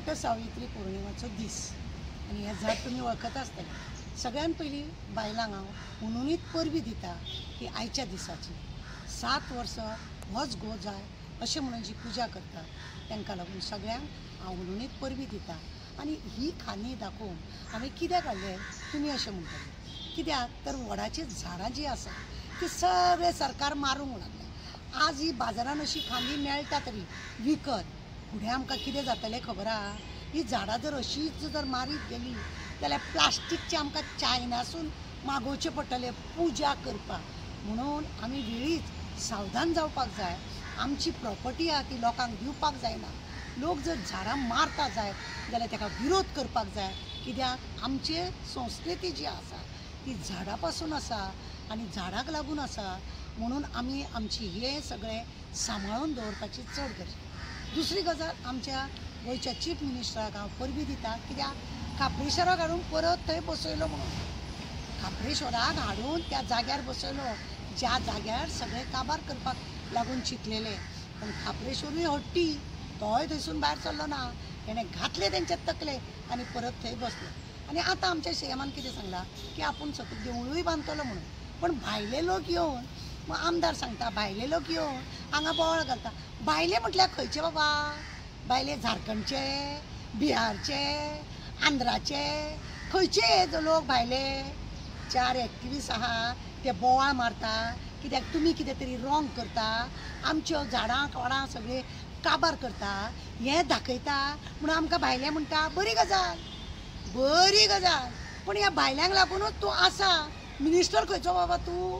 वटसावित्री पौर्णिमाचो दीस आनी हें झाड तुमी वळखत आसतले। सगळ्यान पयलीं बायलांक हांव म्हणूनच परबीं दिता की आयच्या दिसाची 7 वर्सां होच घो जाय अशें म्हणून जी पुजा करता तांकां लागून सगळ्यांक हांव म्हणूनच परबीं दिता। आनी ही खाणी दाखोवन हांवें कित्याक हाडले तुमी अशें म्हणटले, कित्याक तर वडाचीं झाडां जीं आसा ती सगळे सरकार मारूंक लागल्या। आज ही बाजारान अशी खांदी मेळटा तरी विकत फुडें आमकां कितें जातलें खबर आहा? ही झाडां जर अशीच जर मारीत गेली जाल्यार प्लास्टीकचे आमकां चायनासून मागोवचें पडटलें पुजा करपाक। म्हणून आमी वेळीच सावधान जावपाक जाय। आमची प्रॉपर्टी आहा ती लोकांक दिवपाक जायना। लोक जर झाडां मारता जायत जाल्यार ताका विरोध करपाक जाय, कित्याक आमची संस्कृती जी आसा ती झाडां पासून आसा आनी झाडाक लागून आसा। म्हणून आमी आमची हे सगळें सांबाळून दवरपाची चड गरज। दुसरी गजाल, आमच्या गोंयच्या चीफ मिनिस्टराक हांव परबीं दिता, कित्याक खापरेश्वराक हाडून परत थंय बसयलो म्हणून। खापरेश्वराक हाडून त्या जाग्यार बसयलो ज्या जाग्यार सगळे काबार करपाक लागून चिंतलेले, पण खापरेश्वरूय हट्टी, तोय थंयसून भायर सरलो ना। तेणें घातले तेंचे तकले आनी परत थंय बसलो। आनी आतां आमच्या सीएमान कितें सांगलां की आपूण सकयल देवूळूय बांदतलो म्हणून। पण भायले लोक येवन, मग आमदार सांगता भायले लोक येवन हांगा बोवाळ घालता। भायले म्हटल्यार खंयचे बाबा? भायले झारखंडचे, बिहारचे, आंध्राचे, खंयचे लोक भायले? 4 एक्टिविस्ट आहा ते बोवाळ मारता कित्याक तुमी कितें तरी रॉंग करता, आमच्यो झाडां कोडां सगळे काबार करता, हें दाखयता म्हणून आमकां भायले म्हणटा। बरी गजाल, बरी गजाल, पण ह्या भायल्यांक लागूनच तूं आसा। मिनिस्टर खंयचो बाबा तूं?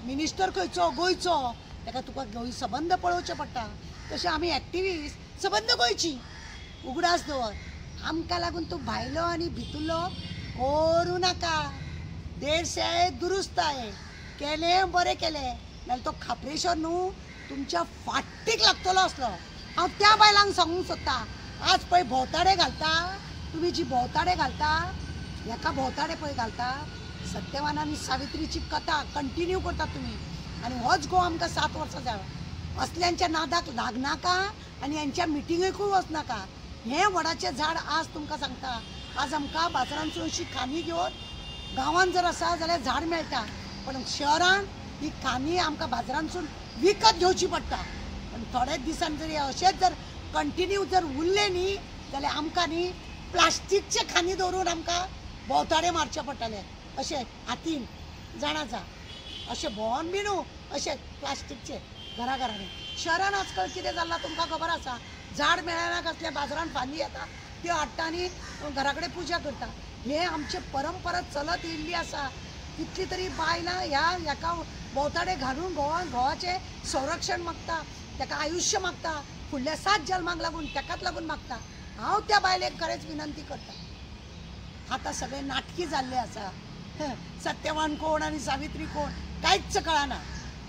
मिनिस्टर खंयचो? गोंयचो। ताका तुका गोंय सबंद पळोवचें पडटा। तशें आमी एक्टिविस्ट सबंद गोंयची। उगडास दवर, आमकां लागून तूं भायलो आनी भितुरलो करूं नाका। देश से आये दुरुस्त आये, केलें बरें केलें, नाल्यार तो खापरेश्वर न्हू तुमच्या फाटीक लागतलो आसलो। हांव त्या बायलांक सांगूंक सोदता, आज पळय भोंवताडे घालता, तुमी जी भोंवताडे घालता, हेका भोंवताडे पळय घालता, सत्यवान आनी सावित्रीची कथा कंटिन्यू करता तुमी। आनी होच घो आमकां 7 वर्सां जाय। असल्यांच्या नादाक लागनाका आनी हेंच्या मिटिंगेकूय वचनाका। हें वडाचें झाड आज तुमकां सांगता, आज आमकां बाजारांतसून अशी खांदी घेवन गांवांत जर आसा जाल्यार झाड मेळटा, पण शहरान ही खांदी आमकां बाजारांतसून विकत घेवची पडटा। पण थोड्याच दिसान जर अशेंच जर कंटिन्यू जर उरले न्ही जाल्यार आमकां न्ही प्लास्टीकचे खांदी दवरून आमकां भोंवताडे मारचे पडटले। अशें हातीन जाणाचा अशें भोंवन बी न्हू, अशें प्लास्टीकचे घराघरांनी। शहरान आजकाल कितें जालां तुमकां खबर आसा? झाड मेळना कसले बाजारांत फांदी येता त्यो हाडटा आनी घरा कडेन पुजा करता। हे आमचे परंपरा चलत येयल्ली आसा। कितली तरी बायलां हेका भोंवताडे घालून घोवाचें संरक्षण मागता, ताका आयुश्य मागता, फुडल्या 7 जल्माक लागून ताकाच लागून मागता। हांव त्या बायलेक खरेंच विनंती करता। आतां सगळे नाटकी जाल्ले आसा। सत्यवान कोण आनी सावित्री कोण कांयच कळना,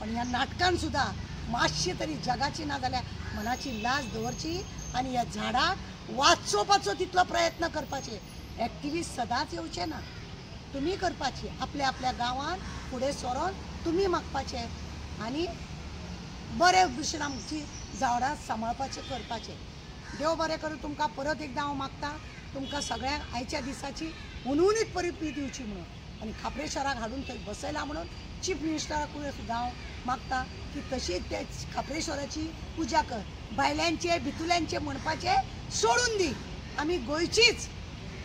पण ह्या नाटकान सुद्दां मातशी तरी जगाची ना जाल्यार मनाची लाज दवरची आनी ह्या झाडाक वाचोवपाचो तितलो प्रयत्न करपाचे। एक्टिविस्ट सदांच येवचे ना, तुमी करपाची आपल्या आपल्या गांवांत फुडें सरोन तुमी मागपाचे आनी बरे भशेन आमची झाडां सांबाळपाचें करपाचें। देव बरें करूं तुमकां। परत एकदां हांव मागता तुमकां सगळ्यांक आयच्या दिसाची म्हणूनच परबीं दिवची म्हणून, आनी खापरेश्वराक हाडून थंय बसयला म्हणून चीफ मिनिस्टराकूय सुद्दां हांव मागता की तशीच ते खापरेश्वराची पुजा कर। भायल्यांचे भितुल्यांचे म्हणपाचें सोडून दी। आमी गोंयचीच,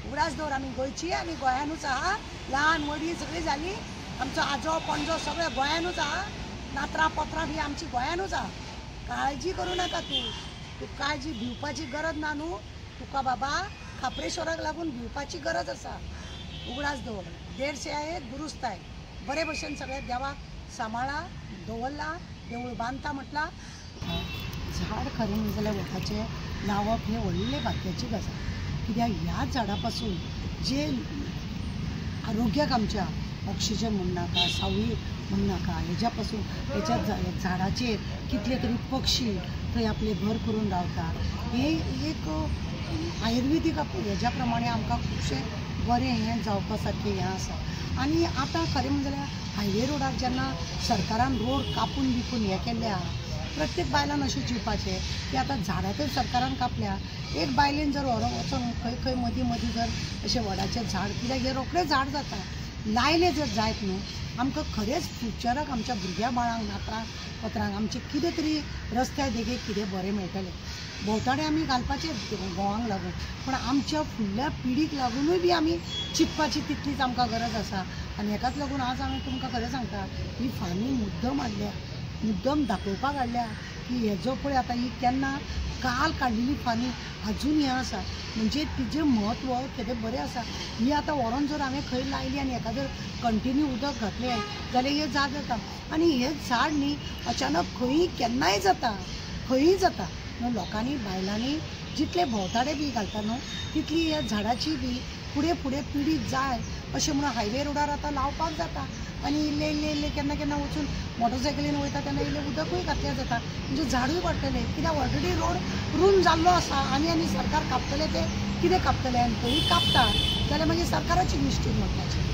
उगडास दवर आमी गोंयची आनी गोंयानूच आहा। ल्हान व्हडी सगळीं जालीं, आमचो आजो पणजो सगळें गोंयानूच आहा, नातरां पत्रां बी आमची गोंयानूच आहा। काळजी करूं नाका तूं काळजी भिवपाची गरज ना न्हू तुका बाबा। खापरेश्वराक लागून भिवपाची गरज आसा। उगडास दवर, देर से आये दुरुस्त आये। बरे भशेन सगळे देवाक सांबाळा, दवरला, देवूळ बांदता म्हटला। झाड खरें म्हणलें जाल्यार वटाचें लावप हें व्हडले भाग्याची गजाल, कित्याक ह्या झाडा पासून जे आरोग्याक आमच्या ऑक्सिजन म्हणनाका, सावळी म्हणनाका, हेज्या पासून हेच्या झाडाचेर कितले तरी पक्षी थंय आपले घर करून रावता। हे एक आयुर्वेदीक हेज्या प्रमाणे आमकां खुबशें बरें हें जावपा सारकें हें आसा। आनी आतां खरें म्हणलें जाल्यार हायवे रोडार जेन्ना सरकारान रोड कापून बिपून हें केल्ले आहा, प्रत्येक बायलान अशें चिवपाचें की आतां झाडां तर सरकारान कापल्या, एक बायलेन जर व्हरोन वचोन खंय खंय मदीं मदीं जर अशें वडाचें झाड, कित्याक हे रोखडें झाड जाता, लायले जर जायत न्हू आमकां खरेंच फ्युचराक आमच्या भुरग्या बाळांक नातरांक पत्रांक आमचें कितें तरी रस्त्यार देगेक कितें बरें मेळटलें. भोंवताडे आमी घालपाचे गोवांक लागून, पूण आमच्या फुडल्या पिढीक लागूनूय बी आमी चिंतपाची तितलीच आमकां गरज आसा. आनी हेकाच लागून आज हांवें तुमकां खरें सांगता, ही फार्मी मुद्दम हाडल्या, मुद्दम दाखोवपाक हाडल्या की हेजो पळय आतां ही केन्ना काल काडलेली फार्मी अजून हें आसा, म्हणजे तिजें म्हत्व कितें बरें आसा. ही आतां व्हरोन जर हांवें खंय लायली आनी हेका जर कंटिन्यू उदक घातलें जाल्यार हें झाड जाता. आनी हें झाड न्ही अचानक खंयी केन्नाय जाता, खंयी जाता. लोकांनी बायलांनी जितले भोंवताडे बी घालता न्हू तितली ह्या झाडाची बी फुडें फुडें पिडी जाय अशें म्हणून हायवे रोडार आतां लावपाक जाता. आनी इल्ले इल्ले इल्ले केन्ना केन्ना वचून मोटरसायकलीन वयता तेन्ना इल्लें उदकूय घातलें जाता, म्हणजे झाडूय वाडटलें. कित्याक ऑलरेडी रोड रूंद जाल्लो आसा आनी सरकार कापतले ते कितें कापतले, आनी खंयी कापता जाल्यार मागीर सरकाराची निश्टीत म्हणपाची.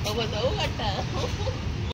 Tahu tahu kata.